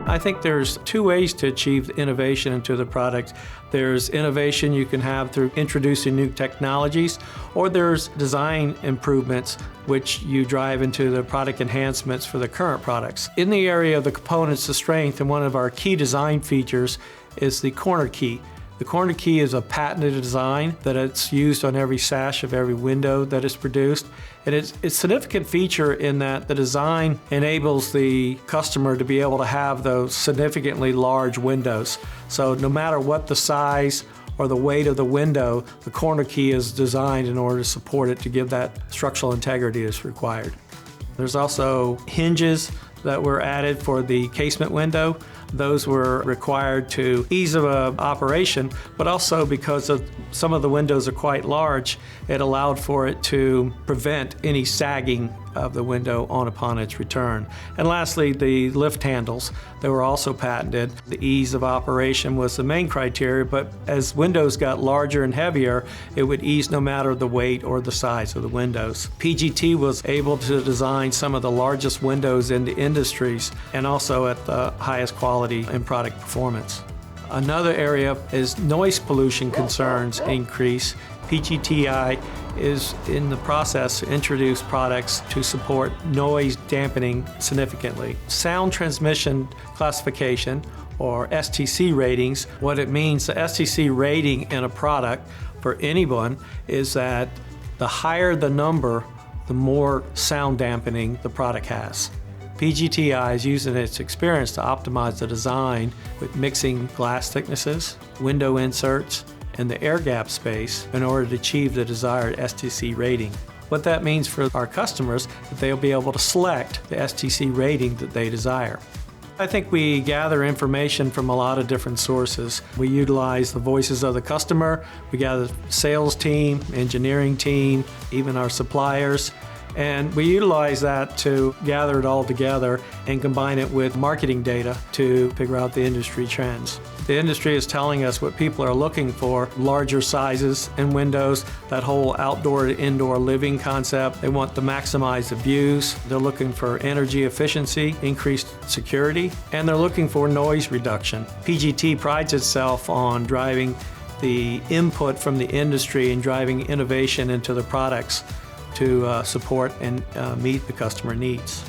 I think there's two ways to achieve innovation into the product. There's innovation you can have through introducing new technologies, or there's design improvements which you drive into the product enhancements for the current products. In the area of the components of strength, and one of our key design features is the corner key. The corner key is a patented design that it's used on every sash of every window that is produced. And it's a significant feature in that the design enables the customer to be able to have those significantly large windows. So no matter what the size or the weight of the window, the corner key is designed in order to support it to give that structural integrity that's required. There's also hinges that were added for the casement window. Those were required to ease of operation, but also because some of the windows are quite large, it allowed for it to prevent any sagging of the window upon its return. And lastly, the lift handles. They were also patented. The ease of operation was the main criteria, but as windows got larger and heavier, it would ease no matter the weight or the size of the windows. PGT was able to design some of the largest windows in the industries and also at the highest quality and product performance. Another area is noise pollution concerns increase. PGTI is in the process to introduce products to support noise dampening significantly. Sound transmission classification, or STC ratings, what it means, the STC rating in a product for anyone is that the higher the number, the more sound dampening the product has. PGTI is using its experience to optimize the design with mixing glass thicknesses, window inserts, and the air gap space in order to achieve the desired STC rating. What that means for our customers is that they'll be able to select the STC rating that they desire. I think we gather information from a lot of different sources. We utilize the voices of the customer, we gather sales team, engineering team, even our suppliers, and we utilize that to gather it all together and combine it with marketing data to figure out the industry trends. The industry is telling us what people are looking for: larger sizes and windows, that whole outdoor to indoor living concept. They want to maximize the views. They're looking for energy efficiency, increased security, and they're looking for noise reduction. PGT prides itself on driving the input from the industry and driving innovation into the products to support and meet the customer needs.